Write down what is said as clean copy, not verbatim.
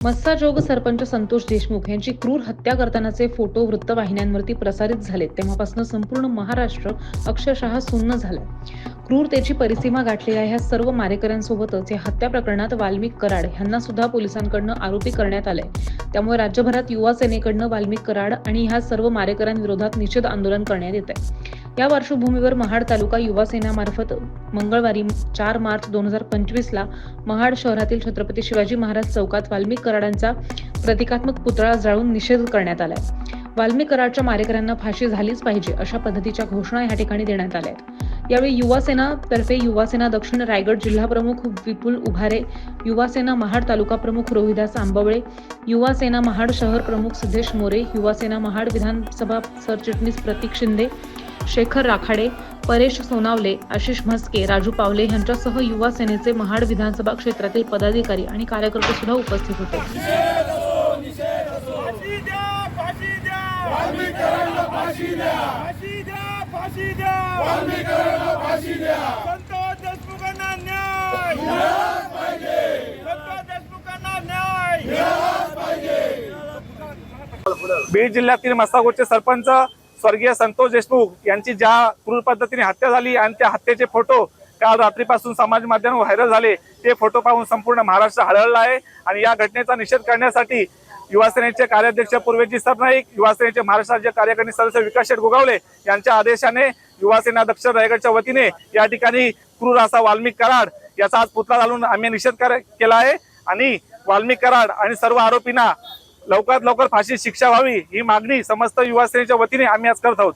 मस्साजोग सरपंच संतोष देशमुख यांची क्रूर हत्या करतानाचे फोटो वृत्तवाहिन्यांवरती प्रसारित झाले तेव्हापासून संपूर्ण महाराष्ट्र अक्षरशः सुन्न झालाय। क्रूरतेची परिसीमा गाठलेल्या ह्या सर्व मारेकऱ्यांसोबतच या हत्या प्रकरणात वाल्मिक कराड यांना सुद्धा पोलिसांकडून आरोपी करण्यात आलंय। त्यामुळे राज्यभरात युवा सेनेकडून वाल्मिक कराड आणि ह्या सर्व मारेकऱ्यांविरोधात निषेध आंदोलन करण्यात येत आहे। या पार्श्वभूमीवर महाड तालुका युवा सेनामार्फत मंगळवारी 4 मार्च 2025 ला महाड शहरातील छत्रपती शिवाजी महाराज चौकात वाल्मिक कराडांचा प्रतिकात्मक पुतळा जाळून निषेध करण्यात आलाय। वाल्मिक कराडच्या मारेकऱ्यांना फाशी झालीच पाहिजे अशा पद्धतीच्या घोषणा या ठिकाणी देण्यात आल्या आहेत। यावेळी युवा सेना तर्फे युवा सेना दक्षिण रायगड जिल्हा प्रमुख विपुल उभारे, युवा सेना महाड तालुका प्रमुख रोहिदास आंबवळे, युवा सेना महाड शहर प्रमुख सिद्धेश मोरे, युवा सेना महाड विधानसभा सरचिटणीस प्रतीक शिंदे, शेखर राखाडे, परेश सोनावले, आशिष म्हस्के, राजू पावले यांच्यासह युवा सेनेचे महाड विधानसभा क्षेत्रातील पदाधिकारी आणि कार्यकर्ते सुद्धा उपस्थित होते। बीड जिल्ह्यातील मस्साजोगचे सरपंच स्वर्गीय संतोष देशमुख यांची ज्या क्रूर पद्धतीने हत्या झाली आणि त्या हत्येचे फोटो काल रात्रीपासून समाज माध्यमांवर व्हायरल झाले, ते फोटो पाहून संपूर्ण महाराष्ट्र हळहळला आहे। आणि या घटनेचा निषेध करण्यासाठी युवा सेनेचे कार्याध्यक्ष पूर्वेजी सरनाईक, युवा सेनेचे महाराष्ट्र राज्य कार्यकारिणी सदस्य विकास शेठ गोगावले यांच्या आदेशाने युवा सेना दक्षिण रायगडच्या वतीने या ठिकाणी क्रूर असा वाल्मिक कराड याचा आज पुतळा घालून आम्ही निषेध केला आहे। आणि वाल्मिक कराड आणि सर्व आरोपींना लवकरात लवकर फाशी शिक्षा व्हावी ही मागणी समस्त युवा सेनेच्या वतीने आम्ही आज करत आहोत।